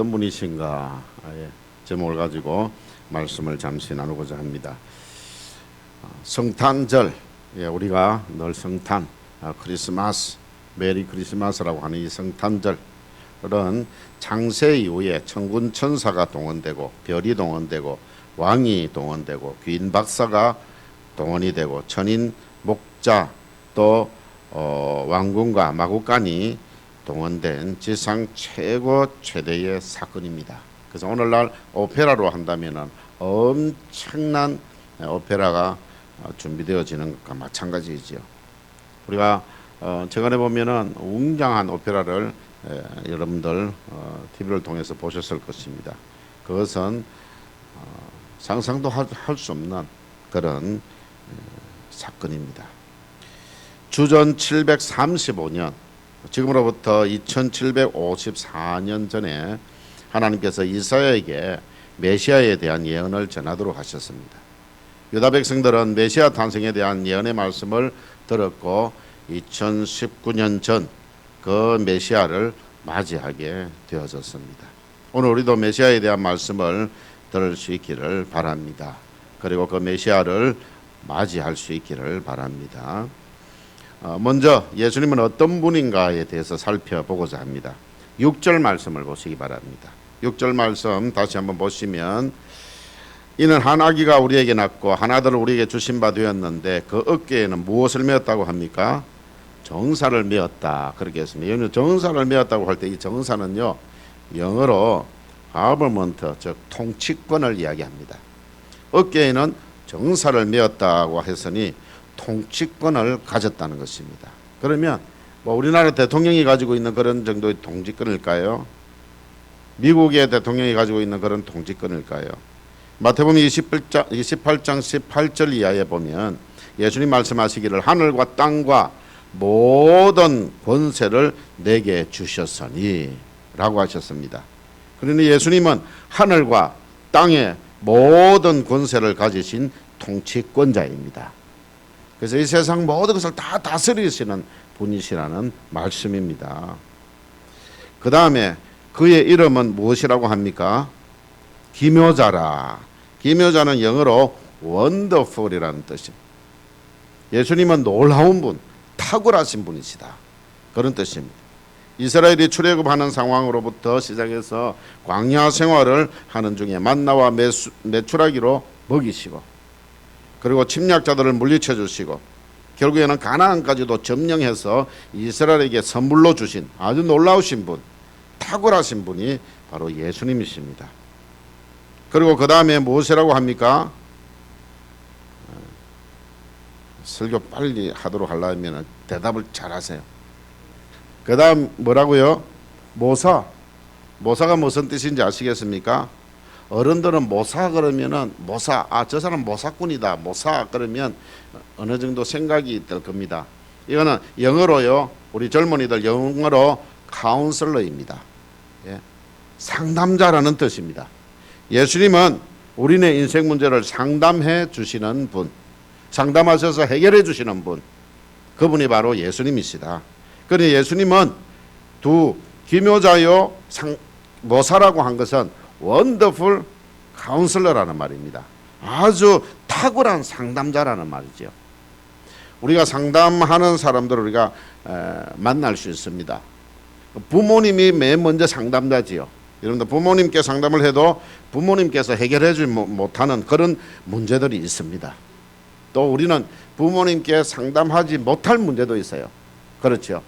어떤 분이신가 제목을 가지고 말씀을 잠시 나누고자 합니다. 성탄절, 우리가 늘 성탄, 크리스마스, 메리 크리스마스라고 하는 이 성탄절은 창세 이후에 천군 천사가 동원되고 별이 동원되고 왕이 동원되고 귀인 박사가 동원이 되고 천인 목자 또 왕궁과 마구간이 동원된 지상 최대의 사건입니다. 그래서 오늘날 오페라로 한다면 엄청난 오페라가 준비되어지는 것과 마찬가지이지요. 우리가 최근에 보면은 웅장한 오페라를 여러분들 TV를 통해서 보셨을 것입니다. 그것은 상상도 할 수 없는 그런 사건입니다. 주전 735년, 지금으로부터 2754년 전에 하나님께서 이사야에게 메시아에 대한 예언을 전하도록 하셨습니다. 유다 백성들은 메시아 탄생에 대한 예언의 말씀을 들었고 2019년 전 그 메시아를 맞이하게 되어졌습니다. 오늘 우리도 메시아에 대한 말씀을 들을 수 있기를 바랍니다. 그리고 그 메시아를 맞이할 수 있기를 바랍니다. 먼저 예수님은 어떤 분인가에 대해서 살펴보고자 합니다. 6절 말씀을 보시기 바랍니다. 6절 말씀 다시 한번 보시면, 이는 한 아기가 우리에게 낳고 한 아들을 우리에게 주신 바 되었는데 그 어깨에는 무엇을 메었다고 합니까? 정사를 메었다. 그렇게 했습니다. 정사를 메었다고 할 때 이 정사는요, 영어로 government, 즉 통치권을 이야기합니다. 어깨에는 정사를 메었다고 했으니 통치권을 가졌다는 것입니다. 그러면 우리나라 대통령이 가지고 있는 그런 정도의 통치권일까요? 미국의 대통령이 가지고 있는 그런 통치권일까요? 마태복음 28장 18절 이하에 보면 예수님 말씀하시기를 하늘과 땅과 모든 권세를 내게 주셨으니 라고 하셨습니다. 그러니 예수님은 하늘과 땅의 모든 권세를 가지신 통치권자입니다. 그래서 이 세상 모든 것을 다 다스리시는 분이시라는 말씀입니다. 그 다음에 그의 이름은 무엇이라고 합니까? 기묘자라. 기묘자는 영어로 wonderful이라는 뜻입니다. 예수님은 놀라운 분, 탁월하신 분이시다. 그런 뜻입니다. 이스라엘이 출애굽하는 상황으로부터 시작해서 광야 생활을 하는 중에 만나와 메추라기로 먹이시고, 그리고 침략자들을 물리쳐 주시고, 결국에는 가나안까지도 점령해서 이스라엘에게 선물로 주신 아주 놀라우신 분, 탁월하신 분이 바로 예수님이십니다. 그리고 그 다음에 무엇이라고 합니까? 설교 빨리 하도록 하려면 대답을 잘 하세요. 그 다음 뭐라고요? 모사. 모사가 무슨 뜻인지 아시겠습니까? 어른들은 모사 그러면은 모사, 저 사람 모사꾼이다, 모사 그러면 어느 정도 생각이 들 겁니다. 이거는 영어로요, 우리 젊은이들 영어로 카운슬러입니다. 상담자라는 뜻입니다. 예수님은 우리네 인생 문제를 상담해 주시는 분, 상담하셔서 해결해 주시는 분, 그분이 바로 예수님이시다. 그런데 예수님은 두 기묘자요 모사라고 한 것은 원더풀 카운슬러라는 말입니다. 아주 탁월한 상담자라는 말이죠. 우리가 상담하는 사람들을 우리가 만날 수 있습니다. 부모님이 맨 먼저 상담자지요. 여러분들 부모님께 상담을 해도 부모님께서 해결해 주지 못하는 그런 문제들이 있습니다. 또 우리는 부모님께 상담하지 못할 문제도 있어요. 그렇죠.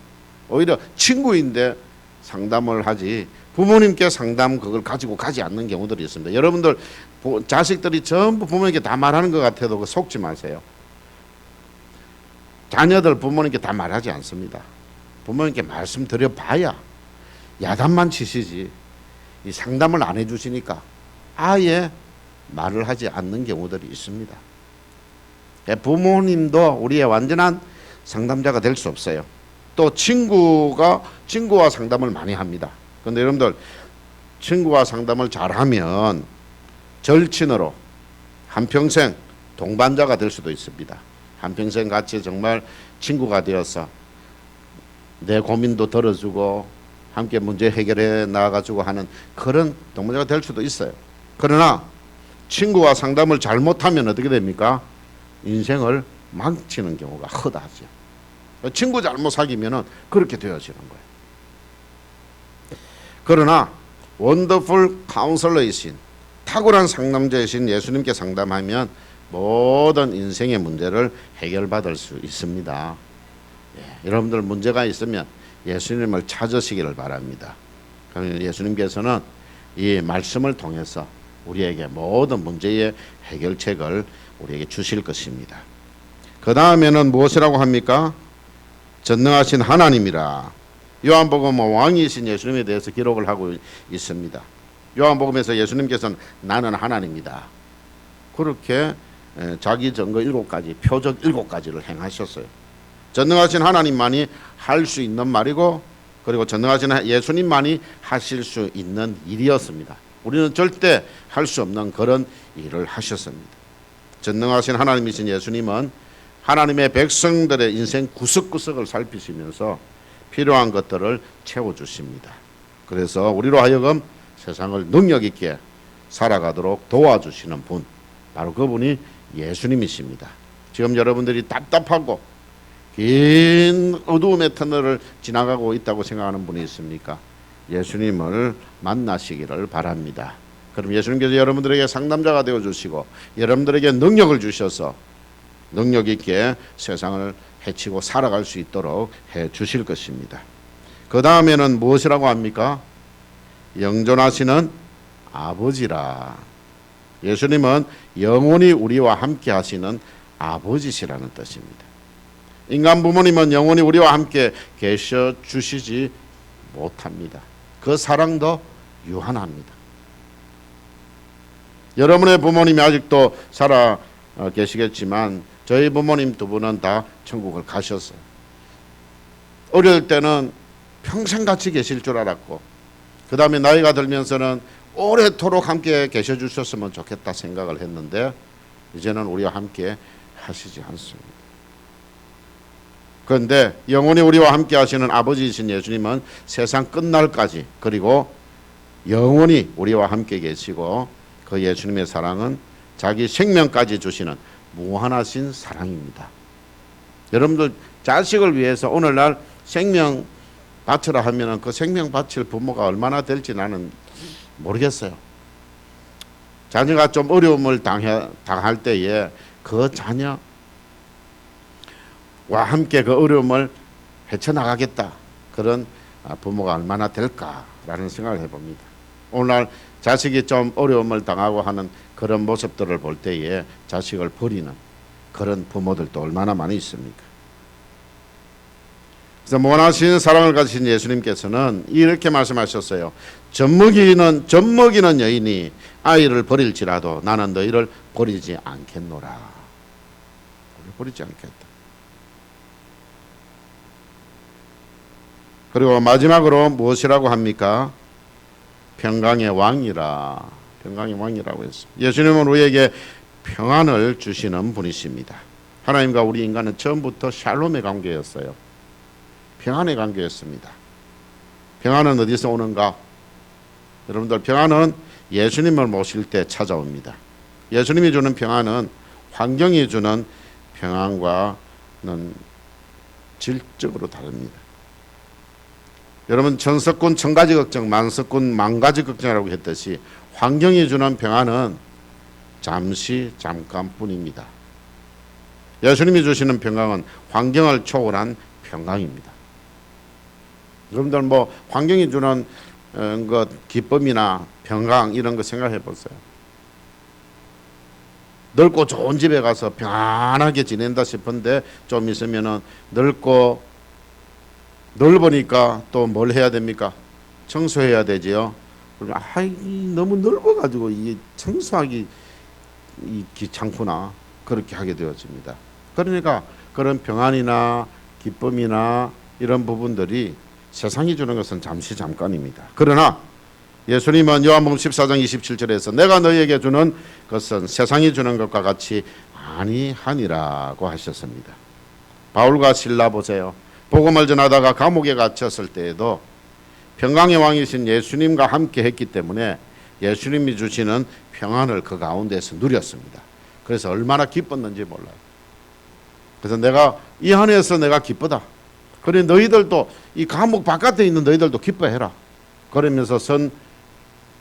오히려 친구인데 상담을 하지 부모님께 상담 그걸 가지고 가지 않는 경우들이 있습니다. 여러분들 자식들이 전부 부모님께 다 말하는 것 같아도 속지 마세요. 자녀들 부모님께 다 말하지 않습니다. 부모님께 말씀드려봐야 야단만 치시지 이 상담을 안 해주시니까 아예 말을 하지 않는 경우들이 있습니다. 부모님도 우리의 완전한 상담자가 될 수 없어요. 또 친구와 상담을 많이 합니다. 그런데 여러분들 친구와 상담을 잘하면 절친으로 한평생 동반자가 될 수도 있습니다. 한평생 같이 정말 친구가 되어서 내 고민도 들어주고 함께 문제 해결해 나가지고 하는 그런 동반자가 될 수도 있어요. 그러나 친구와 상담을 잘못하면 어떻게 됩니까? 인생을 망치는 경우가 허다하죠. 친구 잘못 사귀면은 그렇게 되어지는 거예요. 그러나 원더풀 카운슬러이신 탁월한 상담자이신 예수님께 상담하면 모든 인생의 문제를 해결받을 수 있습니다. 여러분들 문제가 있으면 예수님을 찾으시기를 바랍니다. 그러면 예수님께서는 이 말씀을 통해서 우리에게 모든 문제의 해결책을 우리에게 주실 것입니다. 그 다음에는 무엇이라고 합니까? 전능하신 하나님이라. 요한복음은 왕이신 예수님에 대해서 기록을 하고 있습니다. 요한복음에서 예수님께서는 나는 하나님이다. 그렇게 자기 증거 7가지, 표적 7가지를 행하셨어요. 전능하신 하나님만이 할 수 있는 말이고, 그리고 전능하신 예수님만이 하실 수 있는 일이었습니다. 우리는 절대 할 수 없는 그런 일을 하셨습니다. 전능하신 하나님이신 예수님은 하나님의 백성들의 인생 구석구석을 살피시면서 필요한 것들을 채워주십니다. 그래서 우리로 하여금 세상을 능력 있게 살아가도록 도와주시는 분, 바로 그분이 예수님이십니다. 지금 여러분들이 답답하고 긴 어두움의 터널을 지나가고 있다고 생각하는 분이 있습니까? 예수님을 만나시기를 바랍니다. 그럼 예수님께서 여러분들에게 상담자가 되어주시고 여러분들에게 능력을 주셔서 능력 있게 세상을 해치고 살아갈 수 있도록 해주실 것입니다. 그 다음에는 무엇이라고 합니까? 영존하시는 아버지라. 예수님은 영원히 우리와 함께 하시는 아버지시라는 뜻입니다. 인간 부모님은 영원히 우리와 함께 계셔 주시지 못합니다. 그 사랑도 유한합니다. 여러분의 부모님이 아직도 살아 계시겠지만 저희 부모님 두 분은 다 천국을 가셨어요. 어릴 때는 평생 같이 계실 줄 알았고, 그 다음에 나이가 들면서는 오래도록 함께 계셔 주셨으면 좋겠다 생각을 했는데 이제는 우리와 함께 하시지 않습니다. 그런데 영원히 우리와 함께 하시는 아버지이신 예수님은 세상 끝날까지, 그리고 영원히 우리와 함께 계시고, 그 예수님의 사랑은 자기 생명까지 주시는 무한하신 사랑입니다. 여러분들 자식을 위해서 오늘날 생명 바치라 하면은 그 생명 바칠 부모가 얼마나 될지 나는 모르겠어요. 자녀가 좀 어려움을 당할 때에 그 자녀와 함께 그 어려움을 헤쳐나가겠다, 그런 부모가 얼마나 될까라는 생각을 해봅니다. 오늘날 자식이 좀 어려움을 당하고 하는 그런 모습들을 볼 때에 자식을 버리는 그런 부모들도 얼마나 많이 있습니까? 그래서 무한하신 사랑을 가지신 예수님께서는 이렇게 말씀하셨어요. 젖먹이는 여인이 아이를 버릴지라도 나는 너희를 버리지 않겠노라. 버리지 않겠다. 그리고 마지막으로 무엇이라고 합니까? 평강의 왕이라. 평강의 왕이라고 했습니다. 예수님은 우리에게 평안을 주시는 분이십니다. 하나님과 우리 인간은 처음부터 샬롬의 관계였어요. 평안의 관계였습니다. 평안은 어디서 오는가? 여러분들, 평안은 예수님을 모실 때 찾아옵니다. 예수님이 주는 평안은 환경이 주는 평안과는 질적으로 다릅니다. 여러분, 천석군 천가지 걱정, 만석군 만가지 걱정이라고 했듯이 환경이 주는 평안은 잠깐뿐입니다. 예수님이 주시는 평강은 환경을 초월한 평강입니다. 여러분들 뭐 환경이 주는 것, 기쁨이나 평강 이런 거 생각해 보세요. 넓고 좋은 집에 가서 편안하게 지낸다 싶은데 좀 있으면은 넓으니까 또 뭘 해야 됩니까? 청소해야 되지요. 너무 넓어가지고 이게 청소하기 귀찮구나, 그렇게 하게 되어집니다. 그러니까 그런 평안이나 기쁨이나 이런 부분들이 세상이 주는 것은 잠깐입니다. 그러나 예수님은 요한복음 14장 27절에서 내가 너희에게 주는 것은 세상이 주는 것과 같이 아니하니라고 하셨습니다. 바울과 실라 보세요. 복음을 전하다가 감옥에 갇혔을 때에도 평강의 왕이신 예수님과 함께 했기 때문에 예수님이 주시는 평안을 그 가운데서 누렸습니다. 그래서 얼마나 기뻤는지 몰라요. 그래서 내가 이 안에서 내가 기쁘다. 그래 너희들도 이 감옥 바깥에 있는 너희들도 기뻐해라. 그러면서 쓴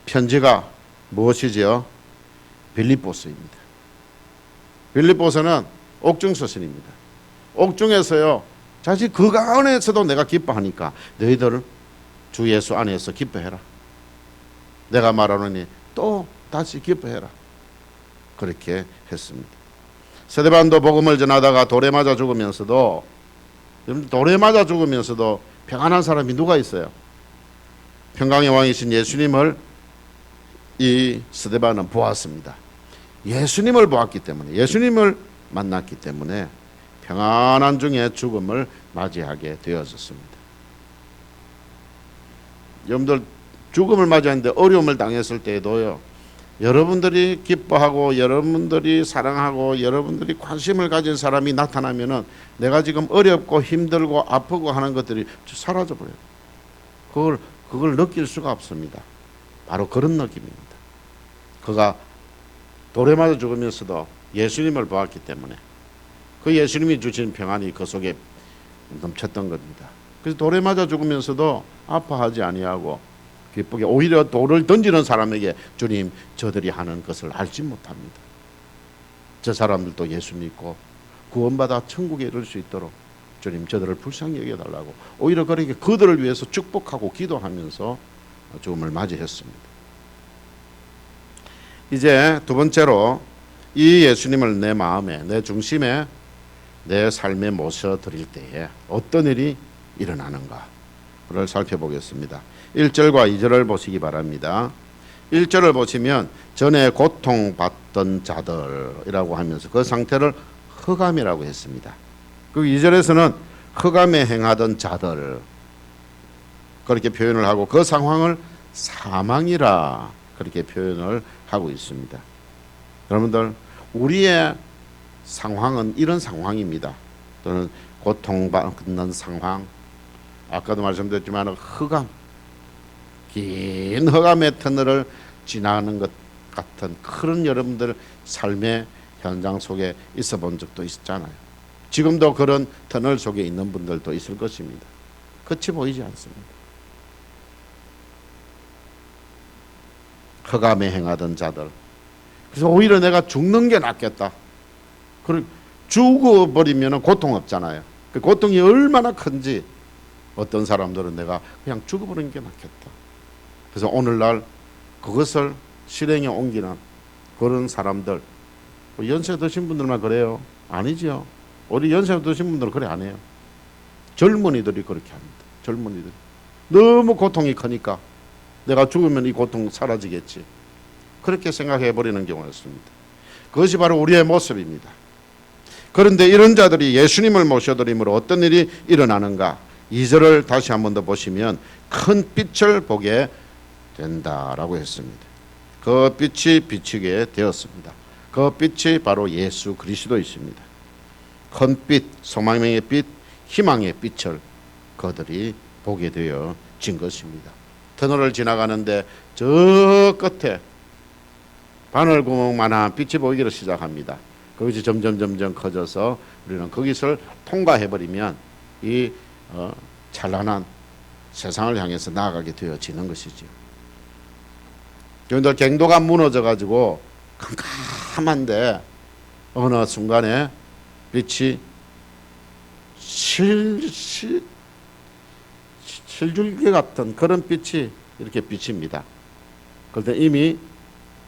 편지가 무엇이지요? 빌립보서입니다. 빌립보서는 옥중 서신입니다. 옥중에서요. 사실 그 안에서도 내가 기뻐하니까 너희들 주 예수 안에서 기뻐해라. 내가 말하노니 또 다시 기뻐해라. 그렇게 했습니다. 스데반도 복음을 전하다가 돌에 맞아 죽으면서도 평안한 사람이 누가 있어요? 평강의 왕이신 예수님을 이 스데반은 보았습니다. 예수님을 보았기 때문에, 예수님을 만났기 때문에 평안한 중에 죽음을 맞이하게 되었습니다. 여러분들 죽음을 맞이하는데 어려움을 당했을 때에도요, 여러분들이 기뻐하고 여러분들이 사랑하고 여러분들이 관심을 가진 사람이 나타나면은 내가 지금 어렵고 힘들고 아프고 하는 것들이 사라져 버려요. 그걸 느낄 수가 없습니다. 바로 그런 느낌입니다. 그가 돌에 맞아 죽으면서도 예수님을 보았기 때문에 그 예수님이 주신 평안이 그 속에 넘쳤던 겁니다. 그래서 돌에 맞아 죽으면서도 아파하지 아니하고 기쁘게, 오히려 돌을 던지는 사람에게 주님 저들이 하는 것을 알지 못합니다. 저 사람들도 예수 믿고 구원받아 천국에 이를 수 있도록 주님 저들을 불쌍히 여겨달라고 오히려 그렇게 그들을 위해서 축복하고 기도하면서 죽음을 맞이했습니다. 이제 두 번째로 이 예수님을 내 마음에, 내 중심에, 내 삶에 모셔드릴 때에 어떤 일이 일어나는가 그걸 살펴보겠습니다. 1절과 2절을 보시기 바랍니다. 1절을 보시면 전에 고통받던 자들이라고 하면서 그 상태를 흑암이라고 했습니다. 그 2절에서는 흑암에 행하던 자들 그렇게 표현을 하고 그 상황을 사망이라 그렇게 표현을 하고 있습니다. 여러분들 우리의 상황은 이런 상황입니다. 또는 고통받는 상황, 아까도 말씀드렸지만 흑암, 긴 흑암의 터널을 지나는 것 같은 그런 여러분들 삶의 현장 속에 있어 본 적도 있잖아요. 지금도 그런 터널 속에 있는 분들도 있을 것입니다. 끝이 보이지 않습니다. 흑암에 행하던 자들. 그래서 오히려 내가 죽는 게 낫겠다. 그리고 죽어버리면 고통 없잖아요. 그 고통이 얼마나 큰지 어떤 사람들은 내가 그냥 죽어버리는 게 낫겠다. 그래서 오늘날 그것을 실행에 옮기는 그런 사람들, 연세 드신 분들만 그래요? 아니죠. 우리 연세 드신 분들은 그래 안 해요. 젊은이들이 그렇게 합니다. 젊은이들 너무 고통이 크니까 내가 죽으면 이 고통 사라지겠지. 그렇게 생각해 버리는 경우가 있습니다. 그것이 바로 우리의 모습입니다. 그런데 이런 자들이 예수님을 모셔드림으로 어떤 일이 일어나는가? 2절을 다시 한 번 더 보시면 큰 빛을 보게 된다라고 했습니다. 그 빛이 비치게 되었습니다. 그 빛이 바로 예수 그리스도이십니다. 큰 빛, 소망의 빛, 희망의 빛을 그들이 보게 되어진 것입니다. 터널을 지나가는데 저 끝에 바늘구멍만한 빛이 보이기를 시작합니다. 그것이 점점 커져서 우리는 거기서 통과해버리면 이 찬란한 세상을 향해서 나아가게 되어지는 것이죠. 여러분들 경도가 무너져가지고 캄캄한데 어느 순간에 빛이 실줄기 같은 그런 빛이 이렇게 비칩니다. 그런데 이미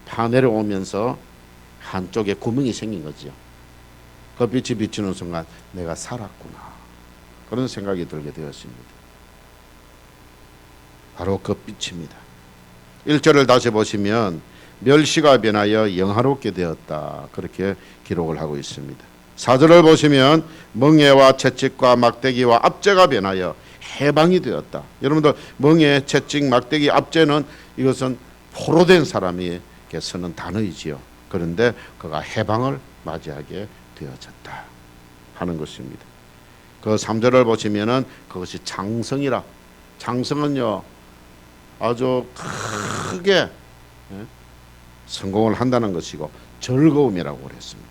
다 내려오면서 한쪽에 구멍이 생긴 거죠. 그 빛이 비치는 순간 내가 살았구나 그런 생각이 들게 되었습니다. 바로 그 빛입니다. 1절을 다시 보시면 멸시가 변하여 영화롭게 되었다 그렇게 기록을 하고 있습니다. 4절을 보시면 멍에와 채찍과 막대기와 압제가 변하여 해방이 되었다. 여러분들 멍에, 채찍, 막대기, 압제는 이것은 포로된 사람에게 쓰는 단어이지요. 그런데 그가 해방을 맞이하게 되어졌다 하는 것입니다. 그 3절을 보시면은 그것이 장성이라. 장성은요 아주 크게 성공을 한다는 것이고 즐거움이라고 그랬습니다.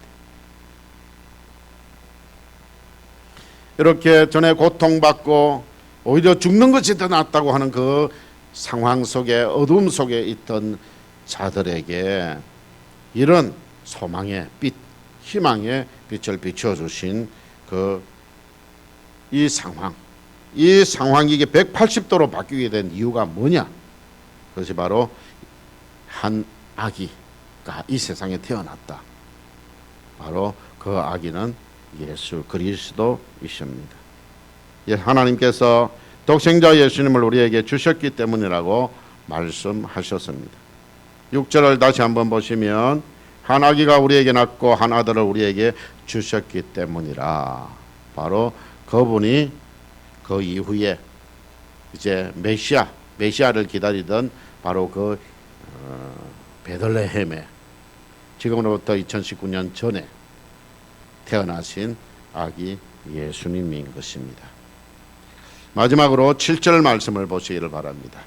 이렇게 전에 고통받고 오히려 죽는 것이 더 낫다고 하는 그 상황 속에, 어둠 속에 있던 자들에게 이런 소망의 빛, 희망의 빛을 비춰주신 이 상황이 이게 180도로 바뀌게 된 이유가 뭐냐? 그것이 바로 한 아기가 이 세상에 태어났다. 바로 그 아기는 예수 그리스도이십니다. 하나님께서 독생자 예수님을 우리에게 주셨기 때문이라고 말씀하셨습니다. 6절을 다시 한번 보시면 한 아기가 우리에게 낳고 한 아들을 우리에게 주셨기 때문이라. 바로 그분이 그 이후에 이제 메시아를 기다리던 바로 그 베들레헴에 지금으로부터 2019년 전에 태어나신 아기 예수님인 것입니다. 마지막으로 7절 말씀을 보시기를 바랍니다.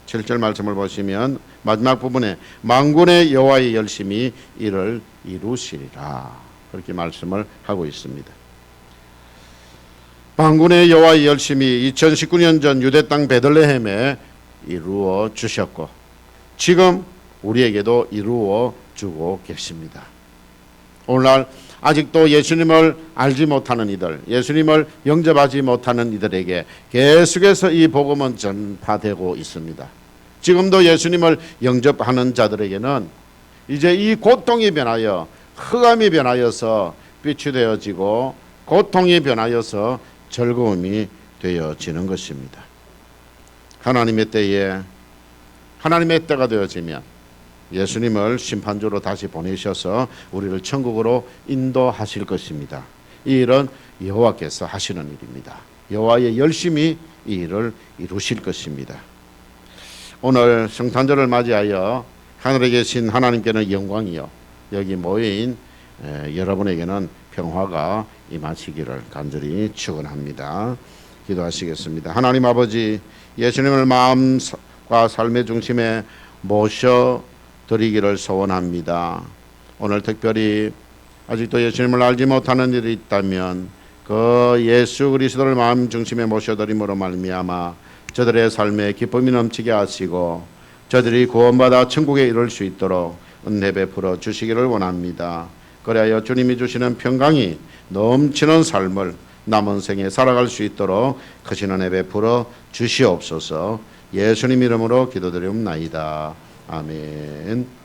7절 말씀을 보시면 마지막 부분에 만군의 여호와의 열심히 이를 이루시리라 그렇게 말씀을 하고 있습니다. 만군의 여호와의 열심히 2019년 전 유대 땅 베들레헴에 이루어 주셨고 지금 우리에게도 이루어 주고 계십니다. 오늘날 아직도 예수님을 알지 못하는 이들, 예수님을 영접하지 못하는 이들에게 계속해서 이 복음은 전파되고 있습니다. 지금도 예수님을 영접하는 자들에게는 이제 이 고통이 변하여 흑암이 변하여서 빛이 되어지고 고통이 변하여서 즐거움이 되어지는 것입니다. 하나님의 때가 되어지면 예수님을 심판주로 다시 보내셔서 우리를 천국으로 인도하실 것입니다. 이 일은 여호와께서 하시는 일입니다. 여호와의 열심히 이 일을 이루실 것입니다. 오늘 성탄절을 맞이하여 하늘에 계신 하나님께는 영광이요 여기 모인 여러분에게는 평화가 임하시기를 간절히 축원합니다. 기도하시겠습니다. 하나님 아버지, 예수님을 마음과 삶의 중심에 모셔 드리기를 소원합니다. 오늘 특별히 아직도 예수님을 알지 못하는 일이 있다면 그 예수 그리스도를 마음 중심에 모셔드림으로 말미암아 저들의 삶에 기쁨이 넘치게 하시고 저들이 구원받아 천국에 이룰 수 있도록 은혜 베풀어 주시기를 원합니다. 그래야 주님이 주시는 평강이 넘치는 삶을 남은 생에 살아갈 수 있도록 크신 은혜 베풀어 주시옵소서. 예수님 이름으로 기도드리옵나이다. 아멘.